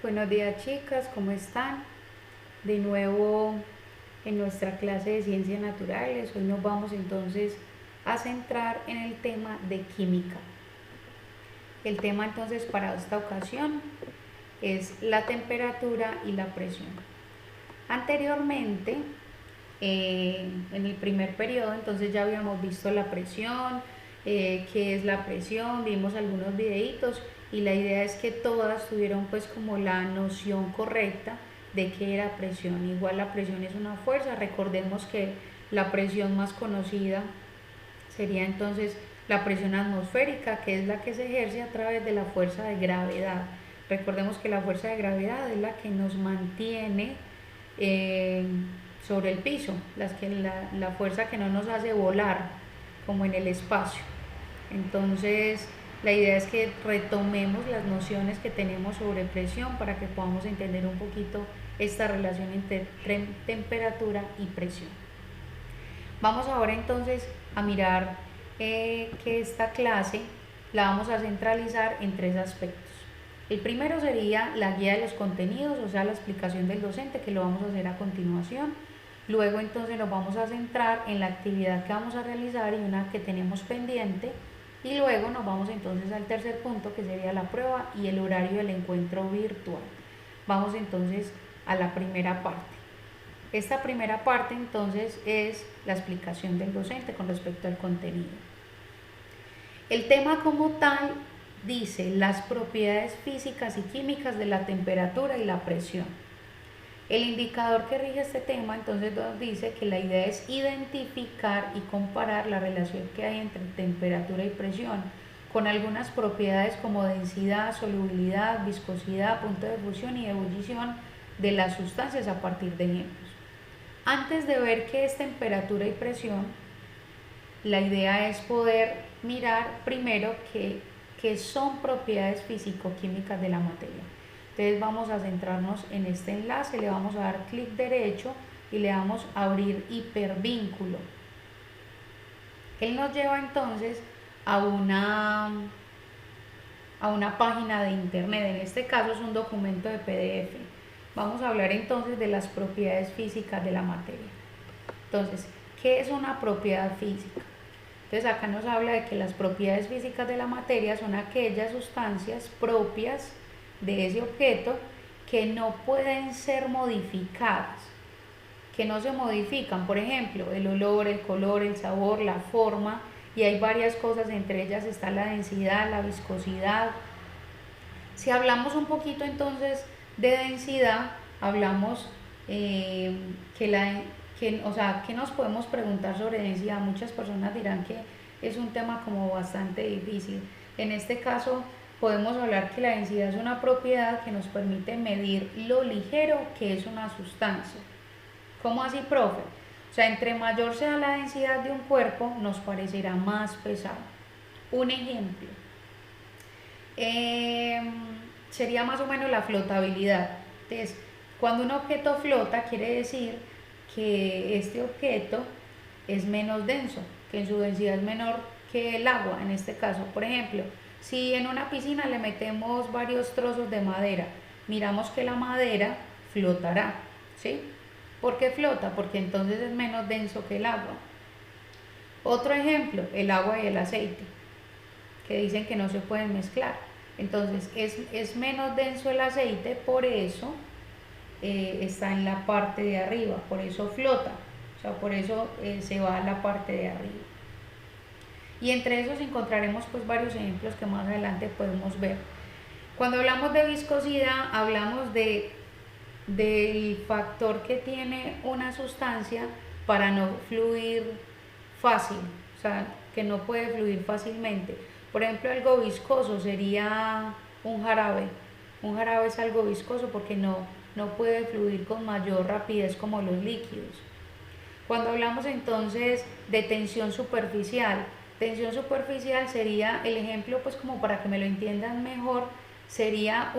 Buenos días chicas, ¿cómo están? De nuevo en nuestra clase de ciencias naturales. Hoy nos vamos entonces a centrar en el tema de química. El tema entonces para esta ocasión es la temperatura y la presión. Anteriormente, en el primer periodo, entonces ya habíamos visto la presión, qué es la presión, vimos algunos videitos y la idea es que todas tuvieron pues como la noción correcta de qué era presión. Igual la presión es una fuerza, recordemos que la presión más conocida sería entonces la presión atmosférica, que es la que se ejerce a través de la fuerza de gravedad. Recordemos que la fuerza de gravedad es la que nos mantiene eh, sobre el piso, la fuerza que no nos hace volar como en el espacio. Entonces, la idea es que retomemos las nociones que tenemos sobre presión para que podamos entender un poquito esta relación entre temperatura y presión. Vamos ahora entonces a mirar que esta clase la vamos a centralizar en tres aspectos. El primero sería la guía de los contenidos, o sea, la explicación del docente, que lo vamos a hacer a continuación. Luego entonces nos vamos a centrar en la actividad que vamos a realizar y una que tenemos pendiente. Y luego nos vamos entonces al tercer punto, que sería la prueba y el horario del encuentro virtual. Vamos entonces a la primera parte. Esta primera parte entonces es la explicación del docente con respecto al contenido. El tema como tal dice las propiedades físicas y químicas de la temperatura y la presión. El indicador que rige este tema entonces nos dice que la idea es identificar y comparar la relación que hay entre temperatura y presión con algunas propiedades como densidad, solubilidad, viscosidad, punto de fusión y ebullición de las sustancias a partir de ejemplos. Antes de ver qué es temperatura y presión, la idea es poder mirar primero qué son propiedades físico-químicas de la materia. Entonces vamos a centrarnos en este enlace, le vamos a dar clic derecho y le damos a abrir hipervínculo. Él nos lleva entonces a una página de internet, en este caso es un documento de PDF. Vamos a hablar entonces de las propiedades físicas de la materia. Entonces, ¿qué es una propiedad física? Entonces acá nos habla de que las propiedades físicas de la materia son aquellas sustancias propias de ese objeto que no pueden ser modificadas, que no se modifican, por ejemplo, el olor, el color, el sabor, la forma, y hay varias cosas, entre ellas está la densidad, la viscosidad. Si hablamos un poquito entonces de densidad, hablamos ¿qué nos podemos preguntar sobre densidad? Muchas personas dirán que es un tema como bastante difícil. En este caso podemos hablar que la densidad es una propiedad que nos permite medir lo ligero que es una sustancia. ¿Cómo así, profe? O sea, entre mayor sea la densidad de un cuerpo, nos parecerá más pesado. Un ejemplo sería más o menos la flotabilidad. Entonces, cuando un objeto flota, quiere decir que este objeto es menos denso, que en su densidad es menor que el agua en este caso. Por ejemplo, si en una piscina le metemos varios trozos de madera, miramos que la madera flotará, ¿sí? ¿Por qué flota? Porque entonces es menos denso que el agua. Otro ejemplo, el agua y el aceite, que dicen que no se pueden mezclar. Entonces es menos denso el aceite, por eso está en la parte de arriba, por eso flota, o sea, por eso se va a la parte de arriba. Y entre esos encontraremos pues varios ejemplos que más adelante podemos ver. Cuando hablamos de viscosidad, hablamos del factor que tiene una sustancia para no fluir fácil, o sea, que no puede fluir fácilmente. Por ejemplo, algo viscoso sería un jarabe. Un jarabe es algo viscoso porque no puede fluir con mayor rapidez como los líquidos. Cuando hablamos entonces de tensión superficial sería el ejemplo, pues como para que me lo entiendan mejor, sería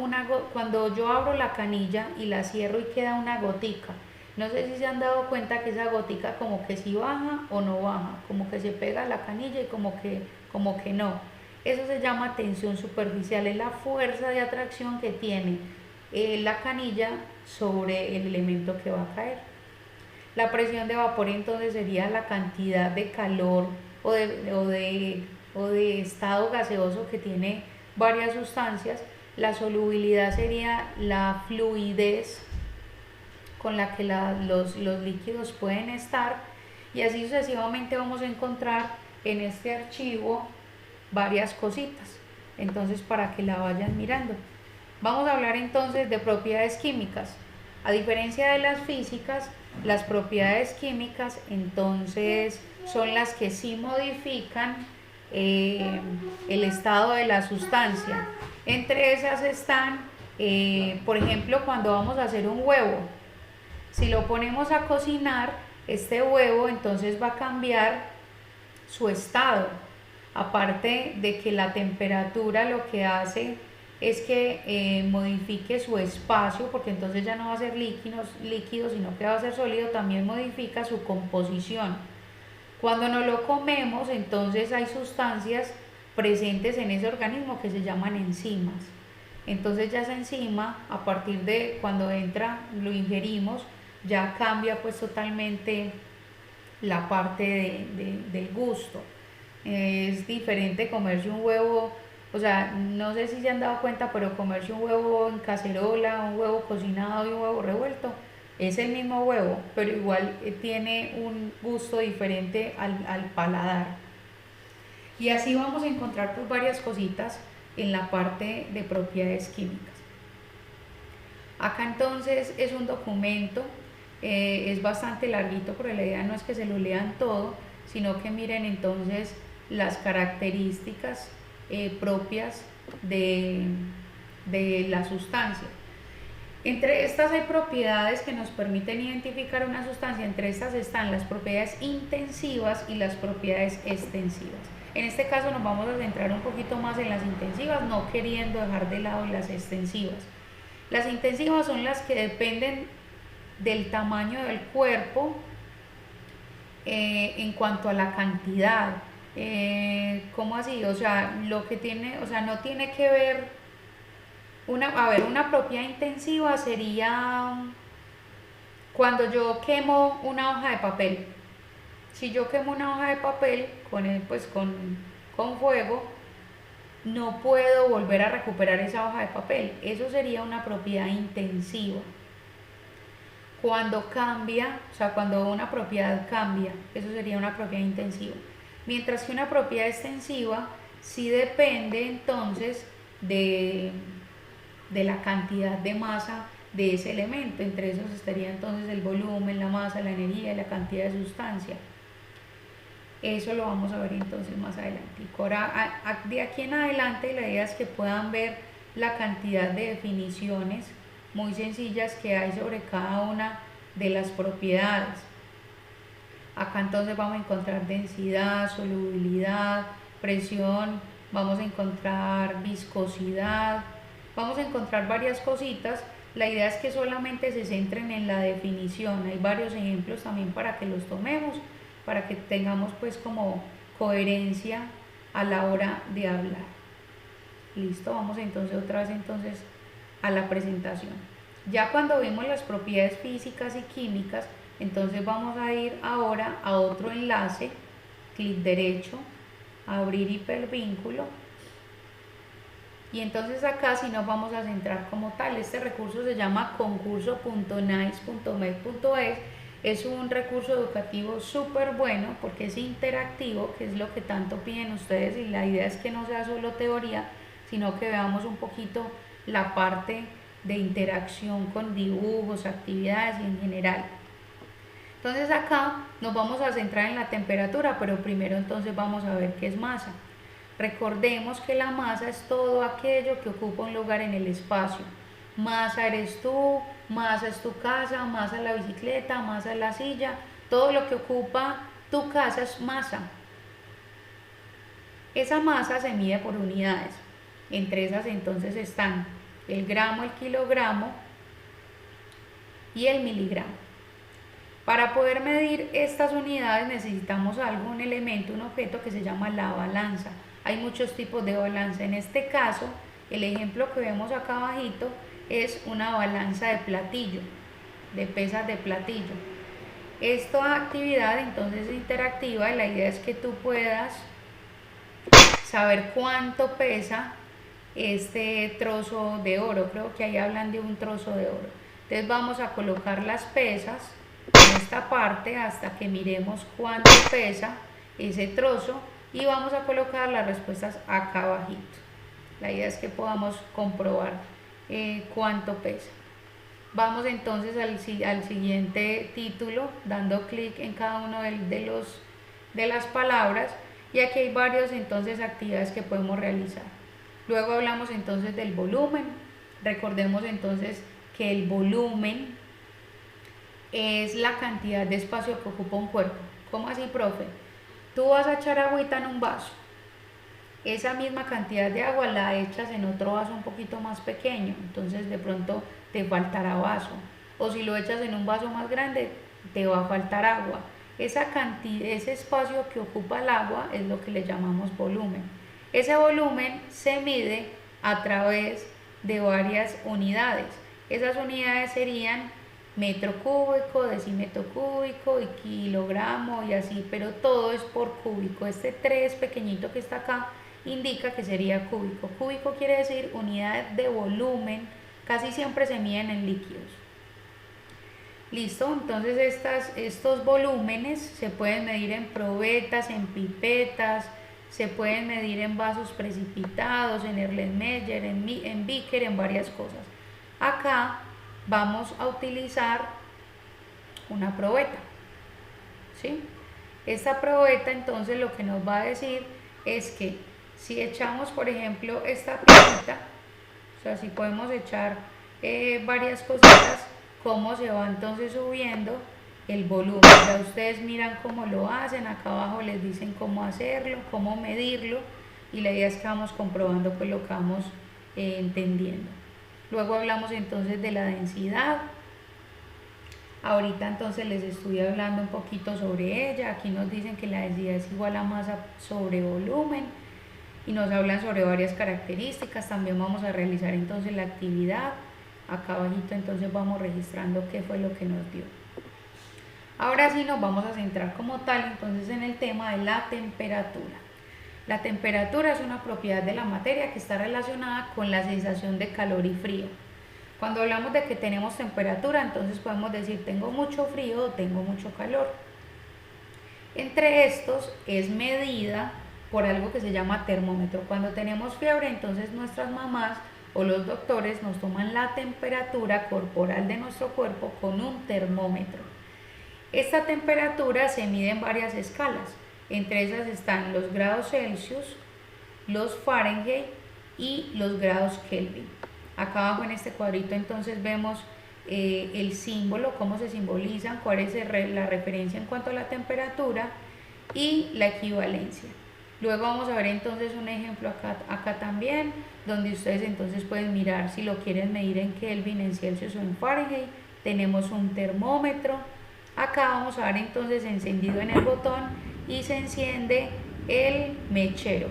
cuando yo abro la canilla y la cierro y queda una gotica. No sé si se han dado cuenta que esa gotica como que si baja o no baja, como que se pega a la canilla y como que no. Eso se llama tensión superficial, es la fuerza de atracción que tiene la canilla sobre el elemento que va a caer. La presión de vapor entonces sería la cantidad de calor o de estado gaseoso que tiene varias sustancias. La solubilidad sería la fluidez con la que los líquidos pueden estar, y así sucesivamente vamos a encontrar en este archivo varias cositas, entonces para que la vayan mirando. Vamos a hablar entonces de propiedades químicas. A diferencia de las físicas, las propiedades químicas entonces son las que sí modifican el estado de la sustancia. Entre esas están, por ejemplo, cuando vamos a hacer un huevo, si lo ponemos a cocinar, este huevo entonces va a cambiar su estado. Aparte de que la temperatura lo que hace es que modifique su espacio, porque entonces ya no va a ser líquido, sino que va a ser sólido, también modifica su composición. Cuando no lo comemos, entonces hay sustancias presentes en ese organismo que se llaman enzimas. Entonces ya esa enzima, a partir de cuando entra, lo ingerimos, ya cambia pues totalmente la parte del gusto. Es diferente comerse un huevo, o sea, no sé si se han dado cuenta, pero comerse un huevo en cacerola, un huevo cocinado y un huevo revuelto, es el mismo huevo, pero igual tiene un gusto diferente al paladar. Y así vamos a encontrar pues varias cositas en la parte de propiedades químicas. Acá entonces es un documento, es bastante larguito, pero la idea no es que se lo lean todo, sino que miren entonces las características propias de la sustancia. Entre estas hay propiedades que nos permiten identificar una sustancia. Entre estas están las propiedades intensivas y las propiedades extensivas. En este caso nos vamos a centrar un poquito más en las intensivas, no queriendo dejar de lado las extensivas. Las intensivas son las que dependen del tamaño del cuerpo en cuanto a la cantidad. ¿Cómo así? O sea, lo que tiene, o sea, no tiene que ver una propiedad intensiva sería cuando yo quemo una hoja de papel. Si yo quemo una hoja de papel con fuego, no puedo volver a recuperar esa hoja de papel. Eso sería una propiedad intensiva. Cuando cambia, o sea, cuando una propiedad cambia, eso sería una propiedad intensiva. Mientras que una propiedad extensiva sí depende entonces de la cantidad de masa de ese elemento. Entre esos estaría entonces el volumen, la masa, la energía y la cantidad de sustancia. Eso lo vamos a ver entonces más adelante. Ahora, de aquí en adelante la idea es que puedan ver la cantidad de definiciones muy sencillas que hay sobre cada una de las propiedades. Acá entonces vamos a encontrar densidad, solubilidad, presión, vamos a encontrar viscosidad, vamos a encontrar varias cositas. La idea es que solamente se centren en la definición. Hay varios ejemplos también para que los tomemos, para que tengamos pues como coherencia a la hora de hablar. Listo, vamos entonces otra vez entonces a la presentación. Ya cuando vimos las propiedades físicas y químicas, entonces vamos a ir ahora a otro enlace, clic derecho, abrir hipervínculo, y entonces acá sí nos vamos a centrar como tal. Este recurso se llama concurso.nice.med.es. Es un recurso educativo súper bueno porque es interactivo, que es lo que tanto piden ustedes, y la idea es que no sea solo teoría, sino que veamos un poquito la parte de interacción con dibujos, actividades y en general. Entonces acá nos vamos a centrar en la temperatura, pero primero entonces vamos a ver qué es masa. Recordemos que la masa es todo aquello que ocupa un lugar en el espacio. Masa eres tú, masa es tu casa, masa es la bicicleta, masa es la silla. Todo lo que ocupa tu casa es masa. Esa masa se mide por unidades. Entre esas entonces están el gramo, el kilogramo y el miligramo. Para poder medir estas unidades necesitamos algo, un elemento, un objeto que se llama la balanza. Hay muchos tipos de balanza. En este caso, el ejemplo que vemos acá abajito es una balanza de platillo, de pesas de platillo. Esta actividad entonces es interactiva y la idea es que tú puedas saber cuánto pesa este trozo de oro. Creo que ahí hablan de un trozo de oro. Entonces vamos a colocar las pesas en esta parte hasta que miremos cuánto pesa ese trozo y vamos a colocar las respuestas acá abajito. La idea es que podamos comprobar cuánto pesa. Vamos entonces al siguiente título, dando clic en cada uno de las palabras, y aquí hay varias entonces actividades que podemos realizar. Luego hablamos entonces del volumen. Recordemos entonces que el volumen es la cantidad de espacio que ocupa un cuerpo. ¿Cómo así, profe? Tú vas a echar agüita en un vaso. Esa misma cantidad de agua la echas en otro vaso un poquito más pequeño, entonces de pronto te faltará vaso. O si lo echas en un vaso más grande, te va a faltar agua. Esa cantidad, ese espacio que ocupa el agua es lo que le llamamos volumen. Ese volumen se mide a través de varias unidades. Esas unidades serían metro cúbico, decímetro cúbico y kilogramo y así, pero todo es por cúbico. Este 3 pequeñito que está acá indica que sería cúbico. Cúbico quiere decir unidad de volumen, casi siempre se miden en líquidos. Listo, entonces estos volúmenes se pueden medir en probetas, en pipetas, se pueden medir en vasos precipitados, en Erlenmeyer, en Beaker, en varias cosas. Acá vamos a utilizar una probeta, ¿sí? Esta probeta entonces lo que nos va a decir es que si echamos por ejemplo esta piedrita, o sea, si podemos echar varias cositas, cómo se va entonces subiendo el volumen. Ya ustedes miran cómo lo hacen, acá abajo les dicen cómo hacerlo, cómo medirlo, y la idea es que vamos comprobando pues lo que vamos entendiendo. Luego hablamos entonces de la densidad. Ahorita entonces les estoy hablando un poquito sobre ella. Aquí nos dicen que la densidad es igual a masa sobre volumen y nos hablan sobre varias características. También vamos a realizar entonces la actividad. Acá abajito entonces vamos registrando qué fue lo que nos dio. Ahora sí nos vamos a centrar como tal entonces en el tema de la temperatura. La temperatura es una propiedad de la materia que está relacionada con la sensación de calor y frío. Cuando hablamos de que tenemos temperatura, entonces podemos decir tengo mucho frío o tengo mucho calor. Entre estos es medida por algo que se llama termómetro. Cuando tenemos fiebre, entonces nuestras mamás o los doctores nos toman la temperatura corporal de nuestro cuerpo con un termómetro. Esta temperatura se mide en varias escalas. Entre esas están los grados Celsius, los Fahrenheit y los grados Kelvin. Acá abajo en este cuadrito entonces vemos el símbolo, cómo se simbolizan, cuál es la referencia en cuanto a la temperatura y la equivalencia. Luego vamos a ver entonces un ejemplo acá también, donde ustedes entonces pueden mirar si lo quieren medir en Kelvin, en Celsius o en Fahrenheit. Tenemos un termómetro. Acá vamos a ver entonces encendido en el botón y se enciende el mechero.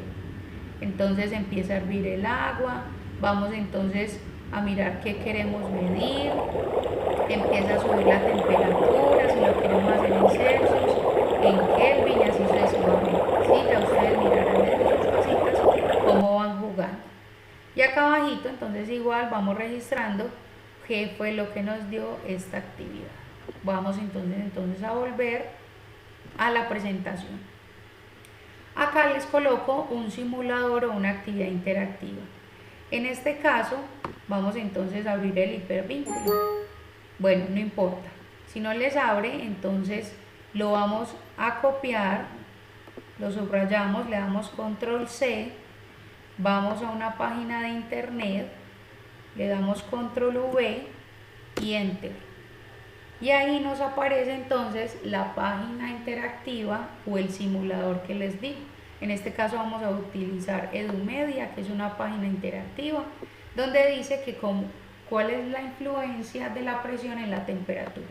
Entonces empieza a hervir el agua. Vamos entonces a mirar qué queremos medir. Empieza a subir la temperatura, si lo queremos hacer en Celsius, en Kelvin y así sucesivamente. ¿Sí? Ya ustedes mirarán desde sus casitas cómo van jugando. Y acá abajito entonces igual vamos registrando qué fue lo que nos dio esta actividad. Vamos entonces a volver a la presentación. Acá les coloco un simulador o una actividad interactiva. En este caso vamos entonces a abrir el hipervínculo. Bueno, no importa. Si no les abre, entonces lo vamos a copiar, lo subrayamos, le damos control C, vamos a una página de internet, le damos control V y enter. Y ahí nos aparece entonces la página interactiva o el simulador que les di. En este caso vamos a utilizar Edumedia, que es una página interactiva, donde dice que cuál es la influencia de la presión en la temperatura.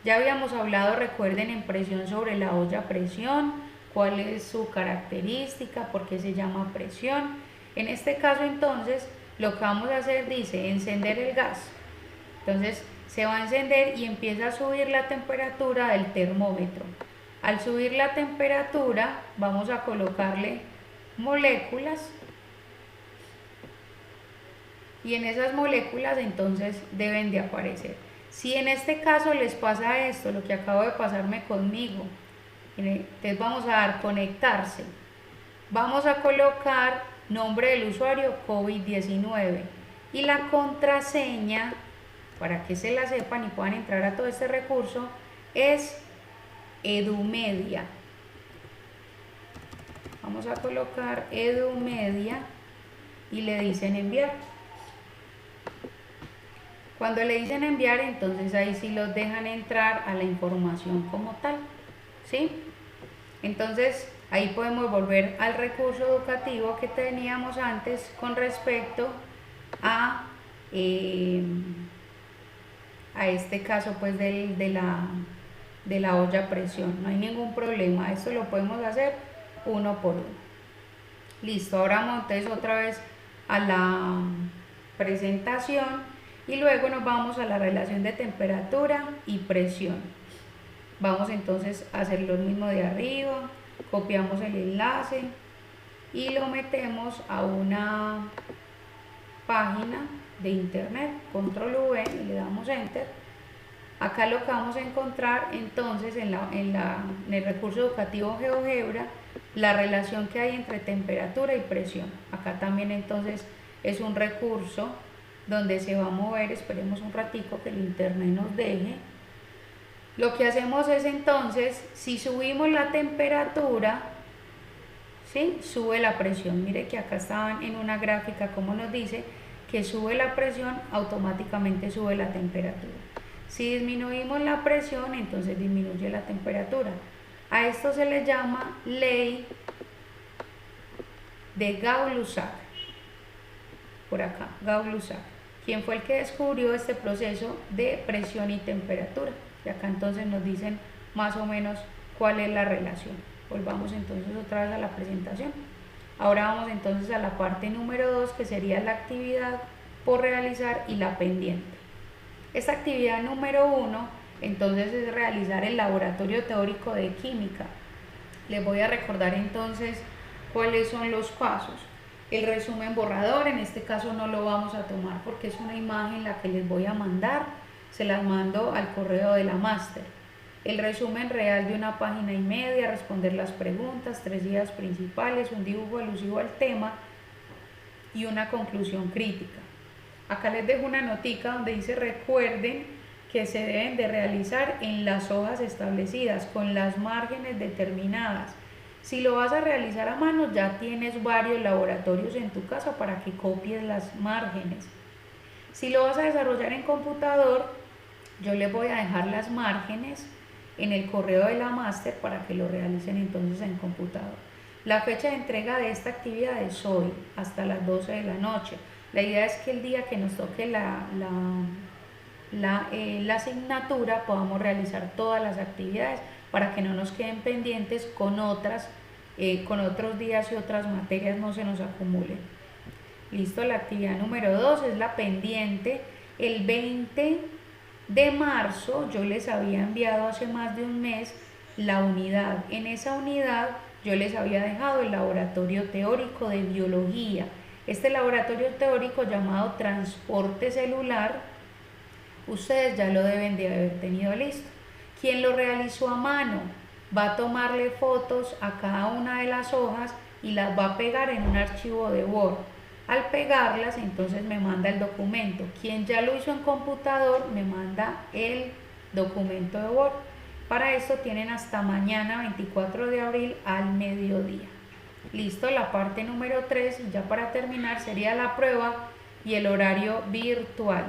Ya habíamos hablado, recuerden, en presión sobre la olla a presión, cuál es su característica, por qué se llama presión. En este caso entonces Lo que vamos a hacer dice encender el gas. Entonces se va a encender y empieza a subir la temperatura del termómetro. Al subir la temperatura vamos a colocarle moléculas y en esas moléculas entonces deben de aparecer. Si en este caso les pasa esto, lo que acabo de pasarme conmigo, entonces vamos a dar conectarse. Vamos a colocar nombre del usuario COVID-19 y la contraseña, para que se la sepan y puedan entrar a todo este recurso, es Edumedia. Vamos a colocar Edumedia y le dicen enviar. Cuando le dicen enviar, entonces ahí sí los dejan entrar a la información como tal, ¿sí? Entonces ahí podemos volver al recurso educativo que teníamos antes con respecto a este caso pues de la olla a presión. No hay ningún problema, esto lo podemos hacer uno por uno. Listo, ahora vamos entonces otra vez a la presentación y luego nos vamos a la relación de temperatura y presión. Vamos entonces a hacer lo mismo de arriba, copiamos el enlace y lo metemos a una página de internet, control V y le damos enter. Acá lo que vamos a encontrar entonces en el recurso educativo GeoGebra, la relación que hay entre temperatura y presión. Acá también entonces es un recurso donde se va a mover, esperemos un ratico que el internet nos deje. Lo que hacemos es entonces, si subimos la temperatura, ¿sí?, sube la presión. Mire que acá estaban en una gráfica como nos dice que sube la presión, automáticamente sube la temperatura. Si disminuimos la presión, entonces disminuye la temperatura. A esto se le llama ley de Gauss-Lussac. Por acá, Gauss-Lussac. ¿Quién fue el que descubrió este proceso de presión y temperatura? Y acá entonces nos dicen más o menos cuál es la relación. Volvamos entonces otra vez a la presentación. Ahora vamos entonces a la parte número 2, que sería la actividad por realizar y la pendiente. Esta actividad número 1 entonces es realizar el laboratorio teórico de química. Les voy a recordar entonces cuáles son los pasos. El resumen borrador, en este caso no lo vamos a tomar porque es una imagen la que les voy a mandar, se las mando al correo de la máster. El resumen real de una página y media, responder las preguntas, 3 ideas principales, un dibujo alusivo al tema y una conclusión crítica. Acá les dejo una notica donde dice recuerden que se deben de realizar en las hojas establecidas, con las márgenes determinadas. Si lo vas a realizar a mano, ya tienes varios laboratorios en tu casa para que copies las márgenes. Si lo vas a desarrollar en computador, yo les voy a dejar las márgenes en el correo de la máster para que lo realicen entonces en computador. La fecha de entrega de esta actividad es hoy, hasta las 12 de la noche. La idea es que el día que nos toque la asignatura podamos realizar todas las actividades para que no nos queden pendientes con otros días y otras materias no se nos acumulen. Listo, la actividad número 2 es la pendiente. El 20 de marzo yo les había enviado hace más de un mes la unidad. En esa unidad yo les había dejado el laboratorio teórico de biología. Este laboratorio teórico llamado transporte celular, ustedes ya lo deben de haber tenido listo. Quien lo realizó a mano va a tomarle fotos a cada una de las hojas y las va a pegar en un archivo de Word. Al pegarlas, entonces me manda el documento. Quien ya lo hizo en computador, me manda el documento de Word. Para esto tienen hasta mañana, 24 de abril, al mediodía. Listo, la parte número 3, y ya para terminar, sería la prueba y el horario virtual.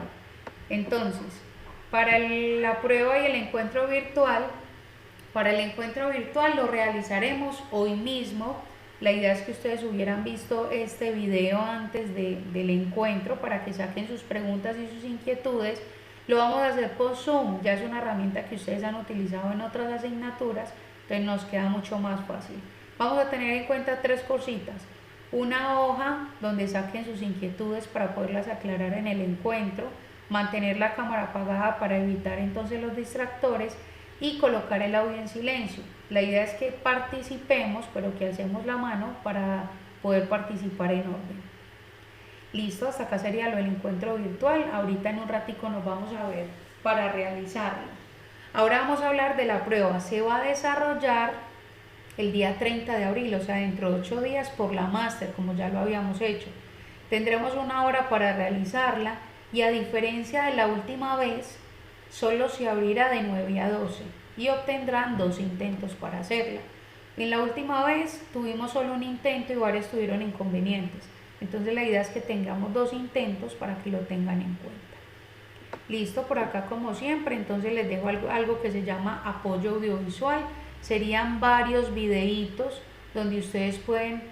Entonces, para la prueba y el encuentro virtual, lo realizaremos hoy mismo. La idea es que ustedes hubieran visto este video antes del encuentro para que saquen sus preguntas y sus inquietudes. Lo vamos a hacer por Zoom, ya es una herramienta que ustedes han utilizado en otras asignaturas, entonces nos queda mucho más fácil. Vamos a tener en cuenta 3 cositas. una hoja donde saquen sus inquietudes para poderlas aclarar en el encuentro, mantener la cámara apagada para evitar entonces los distractores y colocar el audio en silencio. La idea es que participemos, pero que hacemos la mano para poder participar en orden. Listo, hasta acá sería lo del encuentro virtual. Ahorita en un ratico nos vamos a ver para realizarlo. Ahora vamos a hablar de la prueba. Se va a desarrollar el día 30 de abril, o sea, dentro de 8 días por la máster, como ya lo habíamos hecho. Tendremos una hora para realizarla y a diferencia de la última vez, solo se abrirá de 9 a 12 y obtendrán 2 intentos para hacerla. En la última vez tuvimos solo un intento y varios tuvieron inconvenientes. Entonces la idea es que tengamos 2 intentos para que lo tengan en cuenta. Listo, por acá como siempre, entonces les dejo algo que se llama apoyo audiovisual. Serían varios videitos donde ustedes pueden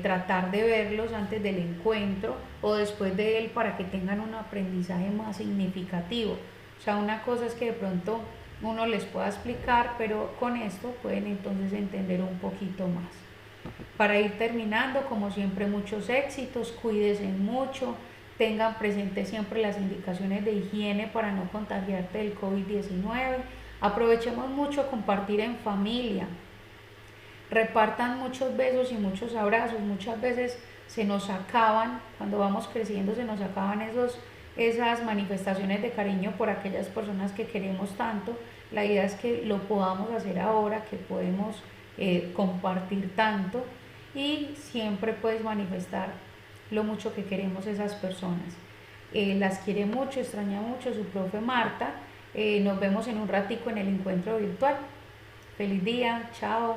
tratar de verlos antes del encuentro o después de él para que tengan un aprendizaje más significativo. O sea, una cosa es que de pronto uno les pueda explicar, pero con esto pueden entonces entender un poquito más. Para ir terminando, como siempre, muchos éxitos, cuídense mucho, tengan presente siempre las indicaciones de higiene para no contagiarte del COVID-19, aprovechemos mucho compartir en familia, repartan muchos besos y muchos abrazos. Muchas veces se nos acaban, cuando vamos creciendo se nos acaban esas manifestaciones de cariño por aquellas personas que queremos tanto. La idea es que lo podamos hacer ahora, que podemos compartir tanto y siempre puedes manifestar lo mucho que queremos esas personas. Las quiere mucho, extraña mucho su profe Marta. Nos vemos en un ratico en el encuentro virtual. Feliz día, chao.